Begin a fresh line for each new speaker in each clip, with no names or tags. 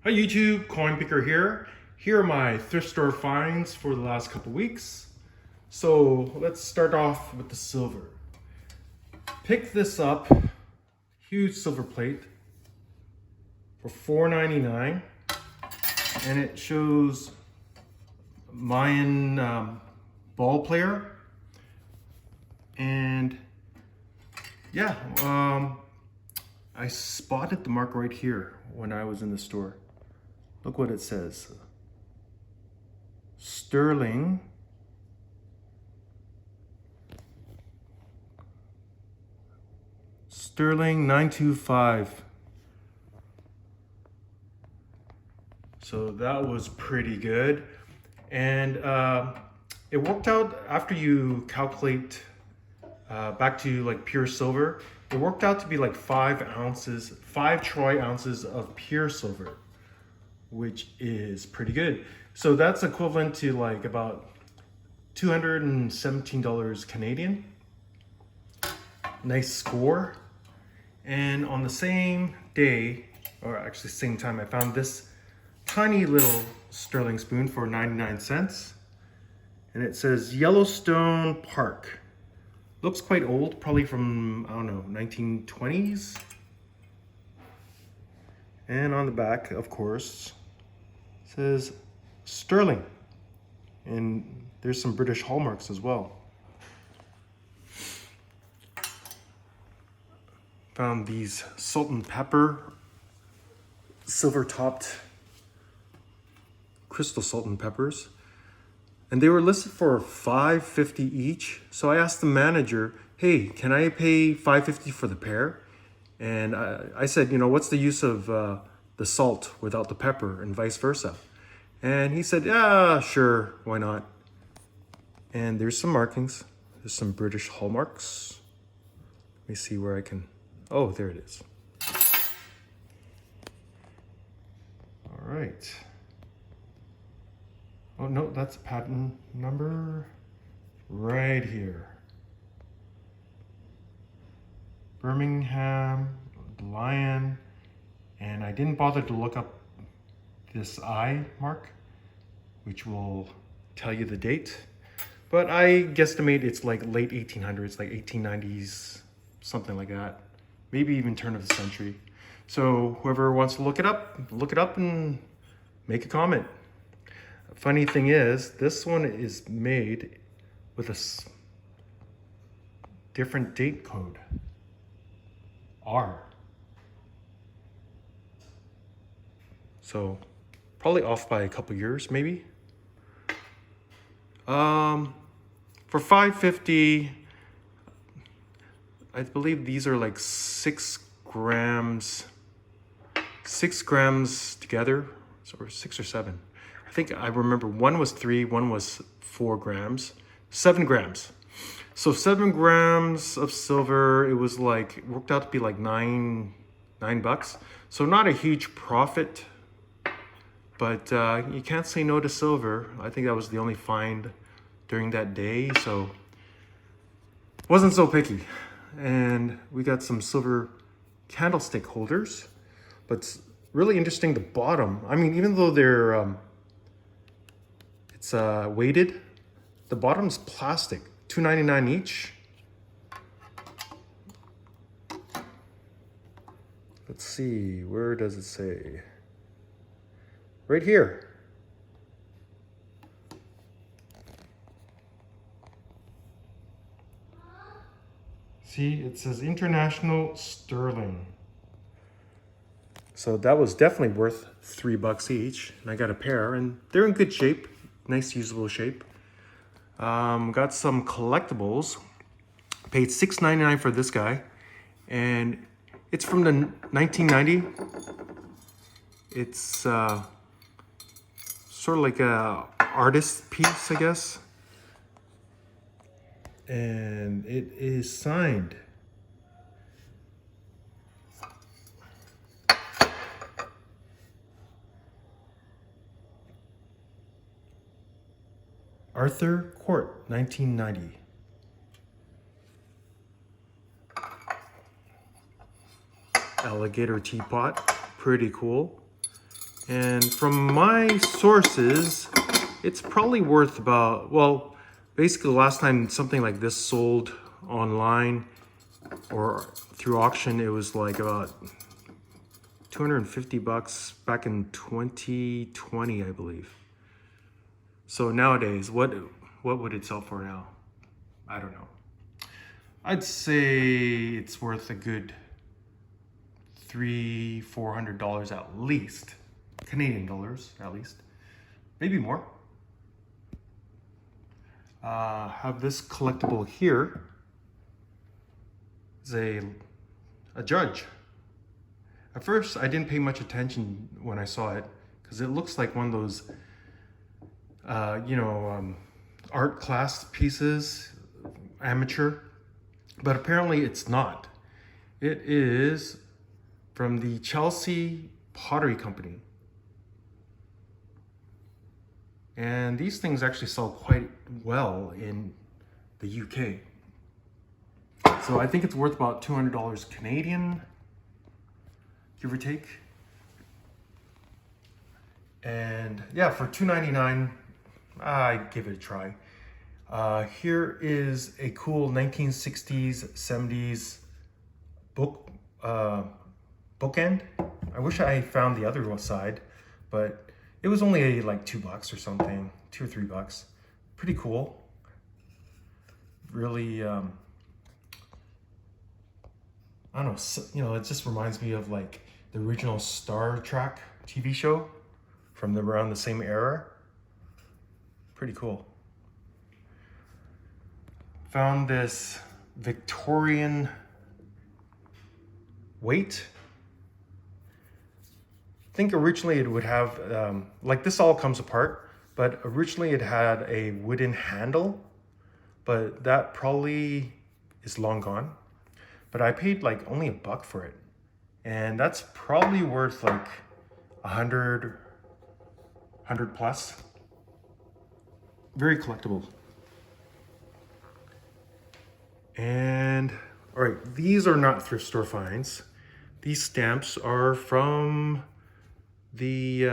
Hi YouTube, Coinpicker here. Here are my thrift store finds for the last couple weeks. So let's start off with the silver. Pick this up, huge silver plate for $4.99, and it shows Mayan ball player. And yeah, I spotted the mark right here when I was in the store. Look what it says. Sterling. Sterling 925. So that was pretty good. And it worked out after you calculate back to like pure silver. It worked out to be like 5 ounces, 5 troy ounces of pure silver, which is pretty good. So that's equivalent to like about $217 Canadian. Nice score. And on the same day, or actually same time, I found this tiny little sterling spoon for 99 cents. And it says Yellowstone Park. Looks quite old, probably from, I don't know, 1920s. And on the back, of course, says sterling. And there's some British hallmarks as well. Found these salt and pepper, silver topped crystal salt and peppers. And they were listed for $5.50 each. So I asked the manager, hey, can I pay $5.50 for the pair? And I said, you know, what's the use of the salt without the pepper and vice versa? And he said, yeah, sure, why not? And there's some markings. There's some British hallmarks. Let me see where I can, oh, there it is. All right. Oh no, that's a patent number right here. Birmingham, Lion, and I didn't bother to look up this I mark, which will tell you the date. But I guesstimate it's like late 1800s, like 1890s, something like that. Maybe even turn of the century. So whoever wants to look it up and make a comment. Funny thing is, this one is made with a different date code, R. So probably off by a couple years, maybe. For $5.50, I believe these are like 6 grams together, or 6 or 7. I think I remember one was 3, one was 4 grams, 7 grams. So 7 grams of silver, it was like, it worked out to be like $9 bucks. So not a huge profit, but you can't say no to silver. I think that was the only find during that day, so wasn't so picky. And we got some silver candlestick holders, but it's really interesting, the bottom. I mean, even though they're, it's weighted, the bottom's plastic, $2.99 each. Let's see, where does it say? Right here. See, it says International Sterling. So that was definitely worth $3 each. And I got a pair, and they're in good shape, nice usable shape. Got some collectibles. Paid $6.99 for this guy, and it's from the 1990. It's sort of like a artist piece, I guess. And it is signed. Arthur Court, 1990. Alligator teapot, pretty cool. And from my sources, it's probably worth about, well, basically the last time something like this sold online or through auction, it was like about 250 bucks back in 2020, I believe. So nowadays, what would it sell for now? I don't know. I'd say it's worth a good $300-400 at least. Canadian dollars, at least. Maybe more. Have this collectible here. Is a judge. At first, I didn't pay much attention when I saw it because it looks like one of those, art class pieces, amateur. But apparently it's not. It is from the Chelsea Pottery Company. And these things actually sell quite well in the UK. So I think it's worth about $200 Canadian, give or take. And yeah, for $2.99, I'd give it a try. Here is a cool 1960s, 70s bookend. I wish I found the other side, but it was only like $2 or something, $2 or $3. Pretty cool. Really, I don't know, it just reminds me of like the original Star Trek TV show from around the same era. Pretty cool. Found this Victorian weight. I think originally it would have, like this all comes apart, but originally it had a wooden handle, but that probably is long gone. But I paid like only $1 for it. And that's probably worth like 100 plus. Very collectible. And all right, these are not thrift store finds. These stamps are from the,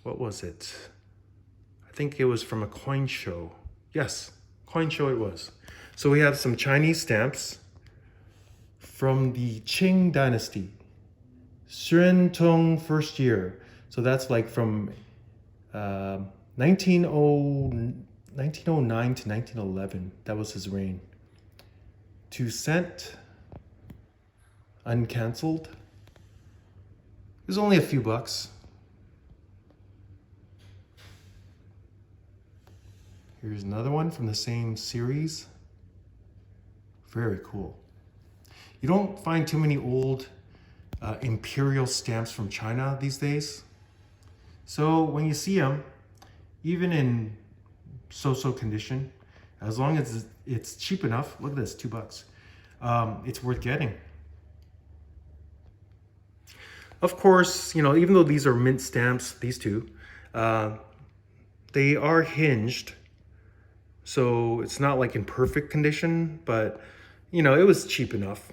what was it? I think it was from a coin show. Yes, coin show it was. So we have some Chinese stamps from the Qing Dynasty, Xuan Tong first year. So that's like from 1909 to 1911. That was his reign. 2 cent, uncancelled. It was only a few bucks. Here's another one from the same series. Very cool. You don't find too many old imperial stamps from China these days. So when you see them, even in so-so condition, as long as it's cheap enough, look at this, $2. It's worth getting. Of course, even though these are mint stamps, these two, they are hinged. So it's not like in perfect condition, but it was cheap enough.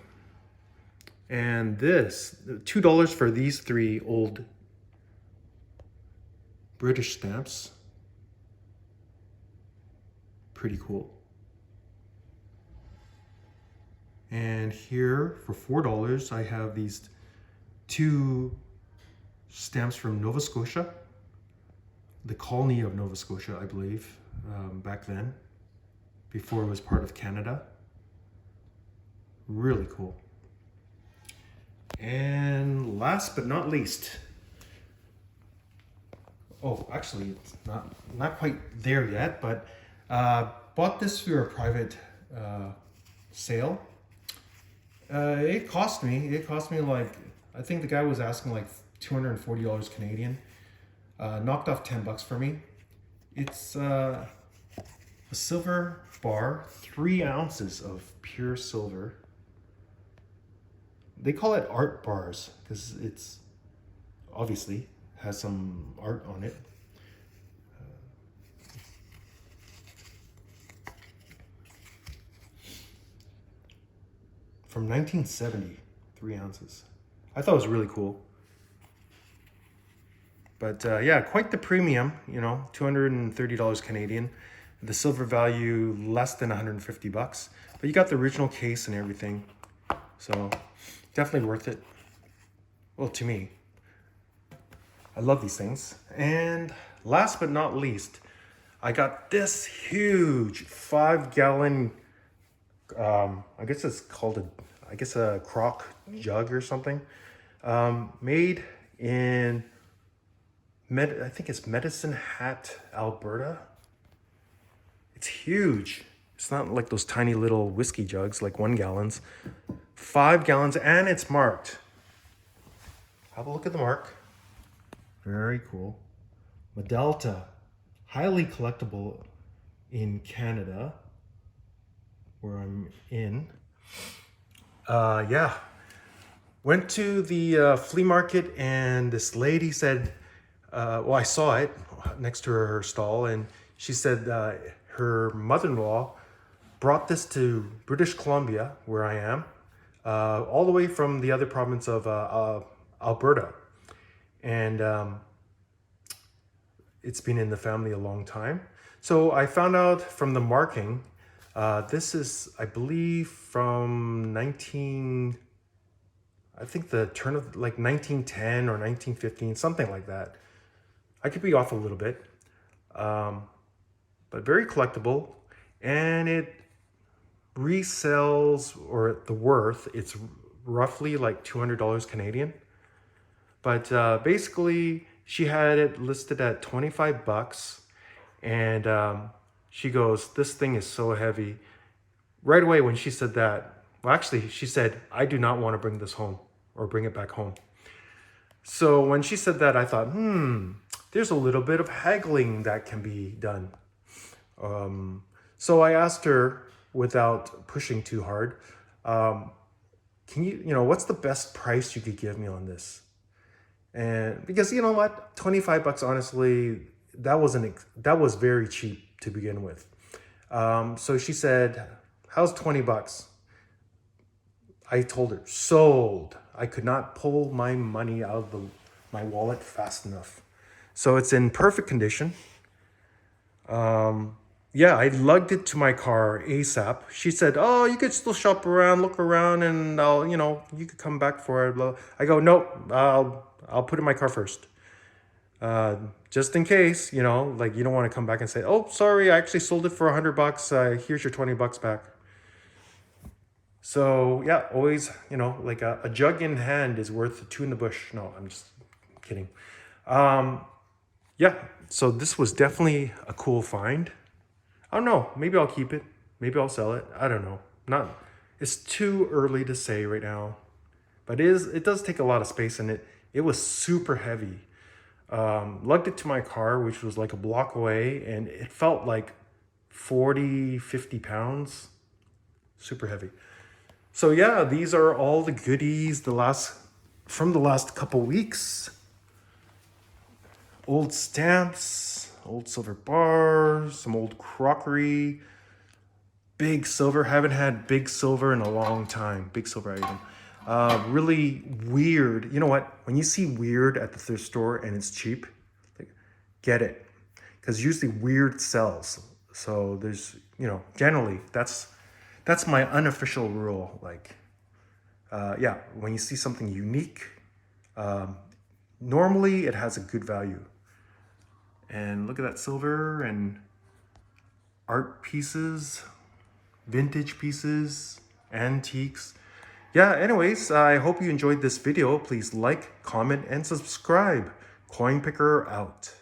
And this, $2 for these 3 old British stamps. Pretty cool. And here for $4, I have these 2 stamps from Nova Scotia, the colony of Nova Scotia, I believe, back then, before it was part of Canada. Really cool. And last but not least, oh, actually, it's not quite there yet, but bought this through a private sale. It cost me like, I think the guy was asking like $240 Canadian. Knocked off $10 for me. It's a silver bar, 3 ounces of pure silver. They call it art bars because it's obviously has some art on it. From 1970, 3 ounces. I thought it was really cool. But yeah, quite the premium, you know, $230 Canadian. The silver value less than 150 bucks. But you got the original case and everything. So definitely worth it. Well, to me. I love these things. And last but not least, I got this huge 5-gallon, I guess it's called a crock jug or something. Made in, I think it's Medicine Hat, Alberta. It's huge. It's not like those tiny little whiskey jugs, like 1 gallons. 5 gallons, and it's marked. Have a look at the mark. Very cool. Medelta, highly collectible in Canada, where I'm in. Yeah. Went to the flea market, and this lady said, well, I saw it next to her stall, and she said her mother-in-law brought this to British Columbia, where I am, all the way from the other province of Alberta. And it's been in the family a long time. So I found out from the marking, this is, I believe, from I think the turn of like 1910 or 1915, something like that. I could be off a little bit, but very collectible, and it resells, or the worth, it's roughly like $200 Canadian. But basically, she had it listed at 25 bucks, and she goes, this thing is so heavy. Right away when she said that, well, actually, she said, I do not want to bring this home or bring it back home. So when she said that, I thought, there's a little bit of haggling that can be done. So I asked her, without pushing too hard, can you know, what's the best price you could give me on this? And because, you know what, 25 bucks, honestly, that was very cheap to begin with. So she said, how's 20 bucks? I told her, sold. I could not pull my money out of my wallet fast enough. So it's in perfect condition. Yeah, I lugged it to my car ASAP. She said, oh, you could still shop around, look around, and I'll, you know, you could come back for it. Blah. I go, nope, I'll put it in my car first. Just in case, you know, like you don't want to come back and say, oh, sorry, I actually sold it for 100 bucks. Here's your 20 bucks back. So yeah, always, you know, like a jug in hand is worth 2 in the bush. No, I'm just kidding. Yeah, so this was definitely a cool find. I don't know, maybe I'll keep it. Maybe I'll sell it. I don't know. It's too early to say right now. But it does take a lot of space, and it was super heavy. Lugged it to my car, which was like a block away, and it felt like 40, 50 pounds. Super heavy. So yeah, these are all the goodies from the last couple weeks. Old stamps, old silver bars, some old crockery, big silver. Haven't had big silver in a long time. Big silver item. Really weird. You know what? When you see weird at the thrift store and it's cheap, get it. Because usually weird sells. So there's, you know, generally that's my unofficial rule. Like, yeah, when you see something unique, normally it has a good value. And look at that silver and art pieces, vintage pieces, antiques. Yeah, anyways, I hope you enjoyed this video. Please like, comment, and subscribe. Coinpicker out.